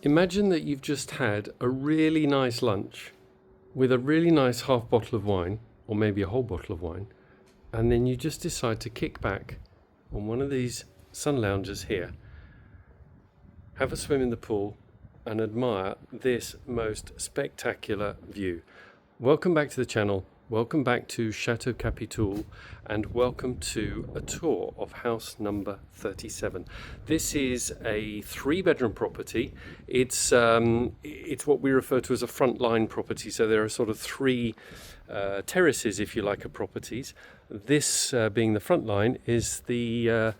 Imagine that you've just had a really nice lunch with a really nice half bottle of wine, or maybe a whole bottle of wine, and then you just decide to kick back on one of these sun loungers here, have a swim in the pool, and admire this most spectacular view. Welcome back to the channel, welcome back to Château Capitoul, and welcome to a tour of house number 37. This is a 3-bedroom property. It's what we refer to as a frontline property, so there are sort of 3 terraces, if you like, of properties. This being the front line is the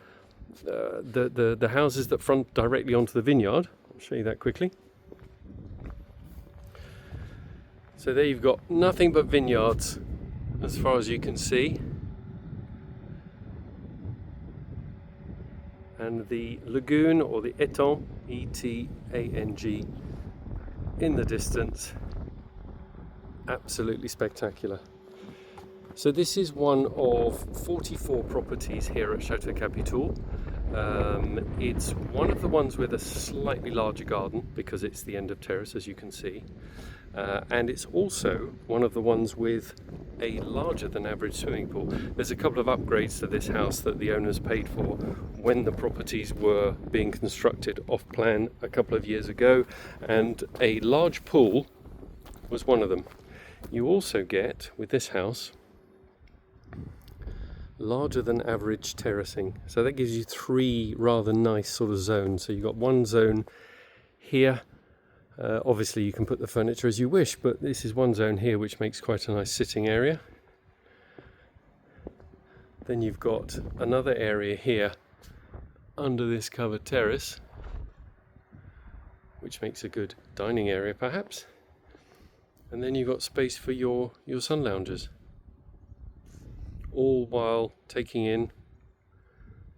houses that front directly onto the vineyard. I'll show you that quickly. So there you've got nothing but vineyards as far as you can see, and the lagoon, or the étang, E-T-A-N-G, in the distance. Absolutely spectacular. So this is one of 44 properties here at Château Capitoul. It's one of the ones with a slightly larger garden because it's the end of terrace, as you can see. And it's also one of the ones with a larger than average swimming pool. There's a couple of upgrades to this house that the owners paid for when the properties were being constructed off plan a couple of years ago, and a large pool was one of them. You also get, with this house, larger than average terracing. So that gives you 3 rather nice sort of zones. So you've got one zone here. Obviously you can put the furniture as you wish, but this is one zone here which makes quite a nice sitting area. Then you've got another area here under this covered terrace, which makes a good dining area perhaps. And then you've got space for your sun loungers, all while taking in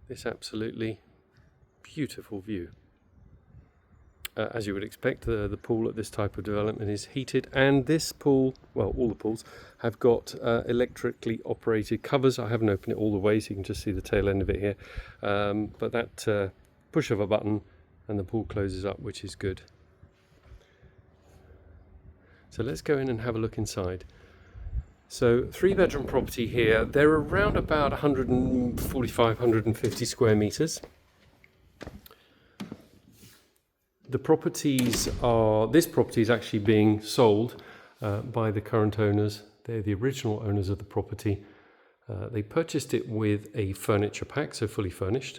this absolutely beautiful view. As you would expect, the pool at this type of development is heated, and this pool, well, all the pools have got electrically operated covers. I haven't opened it all the way, so you can just see the tail end of it here, but that push of a button and the pool closes up, which is good. So let's go in and have a look inside. So 3-bedroom property here. They're around about 145, 150 square meters. The properties are, this property is actually being sold by the current owners. They're the original owners of the property. They purchased it with a furniture pack, so fully furnished,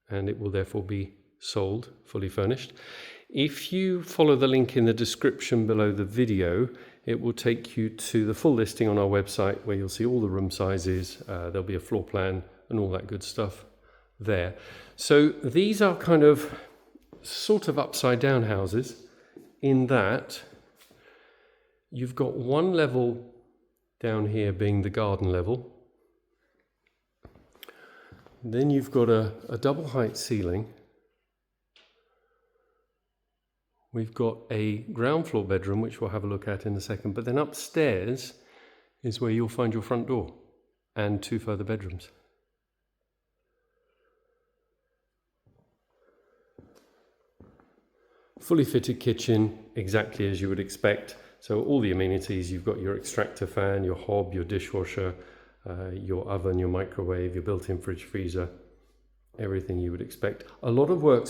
and it will therefore be sold fully furnished. If you follow the link in the description below the video, it will take you to the full listing on our website, where you'll see all the room sizes. There'll be a floor plan and all that good stuff there. So these are kind of sort of upside down houses, in that you've got one level down here being the garden level. Then you've got a double height ceiling. We've got a ground floor bedroom, which we'll have a look at in a second, but then upstairs is where you'll find your front door and 2 further bedrooms. Fully fitted kitchen, exactly as you would expect. So all the amenities, you've got your extractor fan, your hob, your dishwasher, your oven, your microwave, your built-in fridge freezer, everything you would expect. A lot of work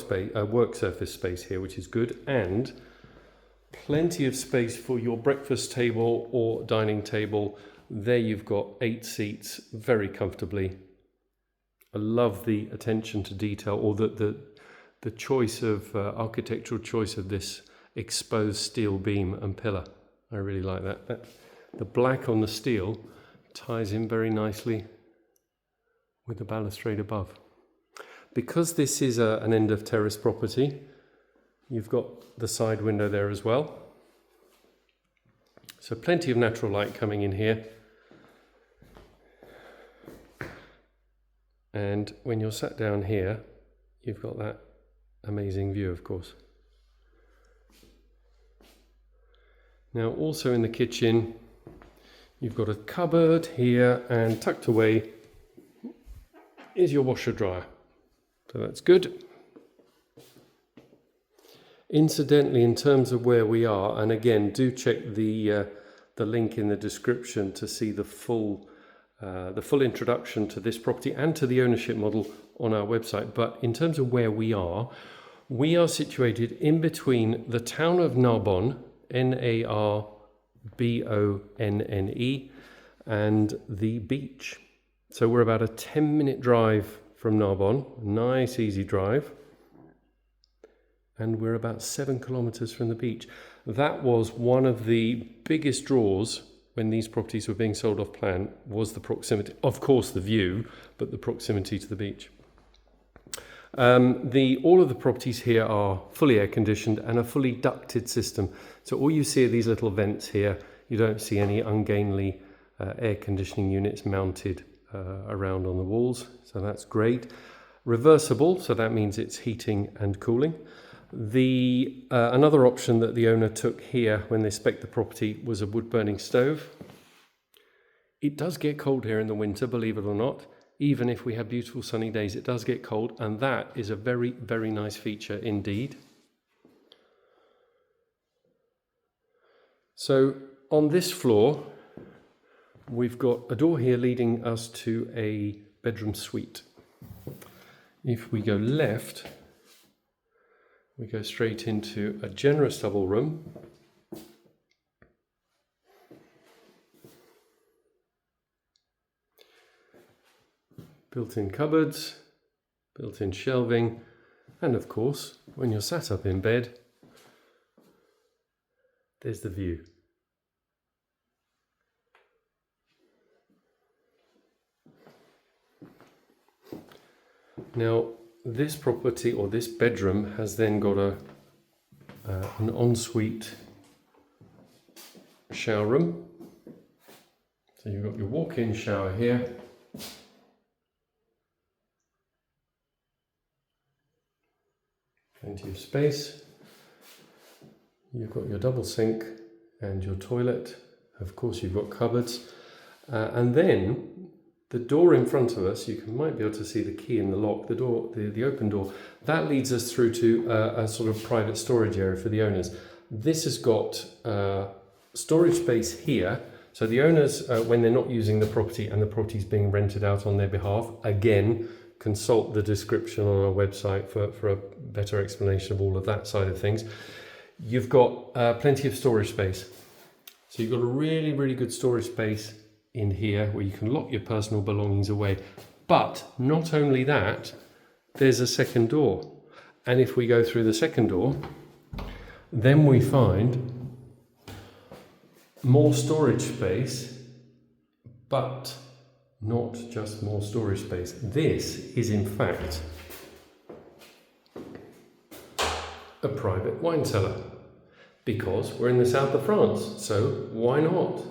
surface space here, which is good, and plenty of space for your breakfast table or dining table. There you've got 8 seats very comfortably. I love the attention to detail, or the choice of architectural choice of this exposed steel beam and pillar. I really like that. The black on the steel ties in very nicely with the balustrade above. Because this is an end of terrace property, you've got the side window there as well. So plenty of natural light coming in here. And when you're sat down here, you've got that amazing view, of course. Now, also in the kitchen, you've got a cupboard here, and tucked away is your washer dryer. So that's good. Incidentally, in terms of where we are, and again, do check the link in the description to see the full introduction to this property and to the ownership model on our website. But in terms of where we are situated in between the town of Narbonne, Narbonne, and the beach. So we're about a 10-minute drive from Narbonne, nice easy drive. And we're about 7 kilometers from the beach. That was one of the biggest draws when these properties were being sold off plan, was the proximity, of course the view, but the proximity to the beach. All of the properties here are fully air conditioned and a fully ducted system. So all you see are these little vents here. You don't see any ungainly air conditioning units mounted around on the walls. So that's great. Reversible, so that means it's heating and cooling. Another option that the owner took here when they spec'd the property was a wood-burning stove. It does get cold here in the winter, believe it or not. Even if we have beautiful sunny days, it does get cold, and that is a very, very nice feature indeed. So on this floor, we've got a door here leading us to a bedroom suite. If we go left, we go straight into a generous double room. Built-in cupboards, built-in shelving, and of course, when you're sat up in bed, there's the view. Now, this property, or this bedroom, has then got an ensuite shower room. So you've got your walk-in shower here. Plenty of space. You've got your double sink and your toilet. Of course, you've got cupboards. And then the door in front of us, you might be able to see the key in the lock, the door, the open door, that leads us through to a sort of private storage area for the owners. This has got storage space here. So the owners, when they're not using the property and the property is being rented out on their behalf, again, consult the description on our website for a better explanation of all of that side of things. You've got plenty of storage space. So you've got a really, really good storage space in here where you can lock your personal belongings away. But not only that, there's a second door. And if we go through the second door, then we find more storage space, but not just more storage space. This is in fact a private wine cellar, because we're in the south of France, so why not?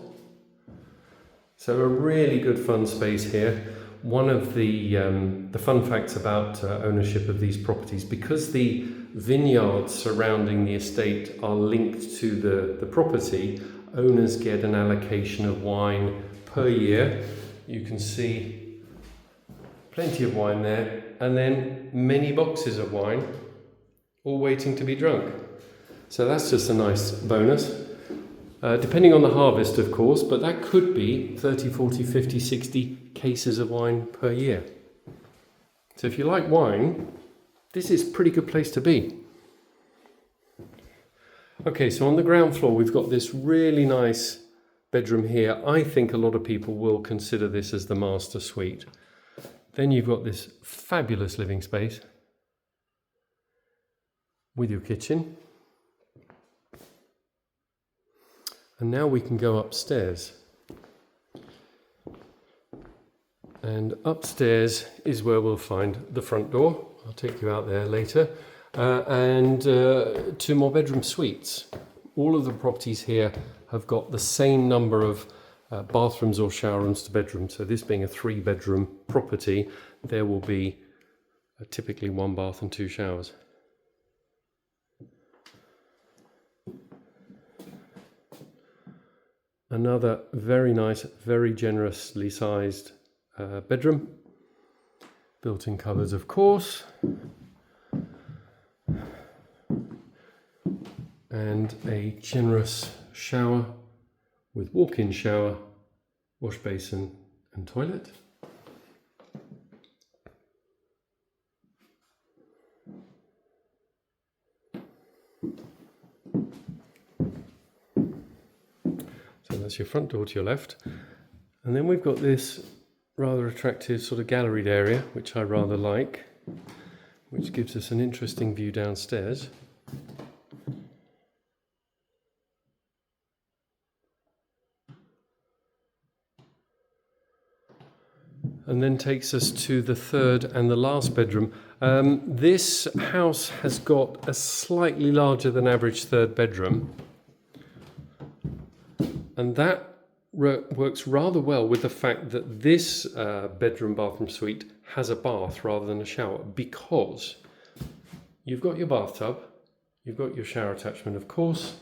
So a really good fun space here. One of the fun facts about ownership of these properties, because the vineyards surrounding the estate are linked to the property, owners get an allocation of wine per year. You can see plenty of wine there, and then many boxes of wine, all waiting to be drunk. So that's just a nice bonus. Depending on the harvest, of course, but that could be 30, 40, 50, 60 cases of wine per year. So if you like wine, this is a pretty good place to be. Okay, so on the ground floor, we've got this really nice bedroom here. I think a lot of people will consider this as the master suite. Then you've got this fabulous living space with your kitchen. And now we can go upstairs. And upstairs is where we'll find the front door. I'll take you out there later. And 2 more bedroom suites. All of the properties here have got the same number of bathrooms or shower rooms to bedrooms. So this being a 3-bedroom property, there will be typically 1 bath and 2 showers. Another very nice, very generously sized bedroom. Built-in cupboards, of course. and a generous shower with walk-in shower, wash basin and toilet. So that's your front door to your left. And then we've got this rather attractive sort of galleried area, which I rather like, which gives us an interesting view downstairs. And then takes us to the third and the last bedroom. This house has got a slightly larger than average third bedroom, and that works rather well with the fact that this bedroom bathroom suite has a bath rather than a shower, because you've got your bathtub, you've got your shower attachment, of course,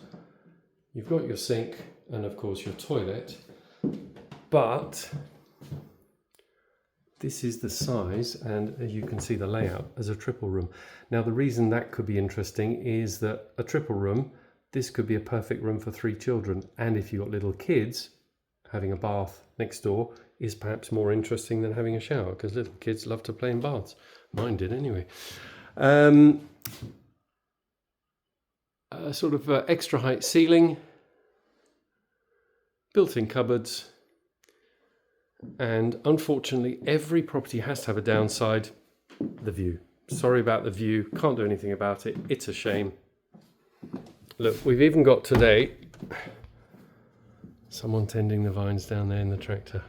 you've got your sink, and of course your toilet, but this is the size, and as you can see the layout, as a triple room. Now the reason that could be interesting is that a triple room, this could be a perfect room for 3 children, and if you've got little kids, having a bath next door is perhaps more interesting than having a shower, because little kids love to play in baths. Mine did anyway. A sort of extra height ceiling, built-in cupboards, and unfortunately every property has to have a downside: the view. Sorry about the view, can't do anything about it, it's a shame. Look, we've even got today someone tending the vines down there in the tractor.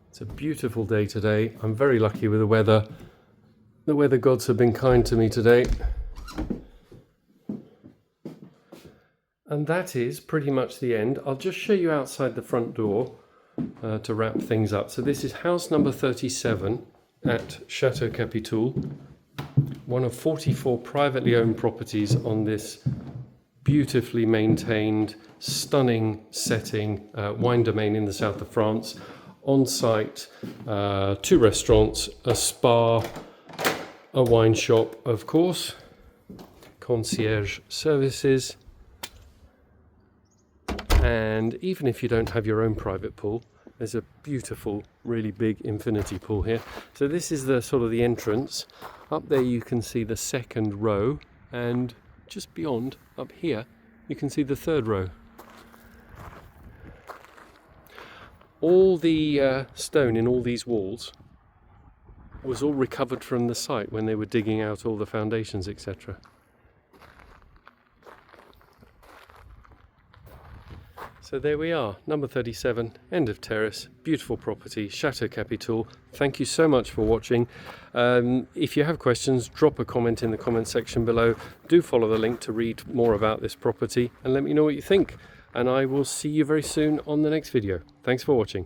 It's a beautiful day today. I'm very lucky with the weather. The weather gods have been kind to me today. And that is pretty much the end. I'll just show you outside the front door to wrap things up. So this is house number 37 at Château Capitoul, one of 44 privately owned properties on this beautifully maintained, stunning setting wine domain in the south of France. On site, 2 restaurants, a spa, a wine shop, of course, concierge services, and even if you don't have your own private pool, there's a beautiful, really big infinity pool here. So this is the sort of the entrance. Up there you can see the second row, and just beyond, up here, you can see the third row. All the stone in all these walls was all recovered from the site when they were digging out all the foundations, etc. So there we are, number 37, end of terrace, beautiful property, Château Capitoul. Thank you so much for watching. If you have questions, drop a comment in the comment section below. Do follow the link to read more about this property and let me know what you think. And I will see you very soon on the next video. Thanks for watching.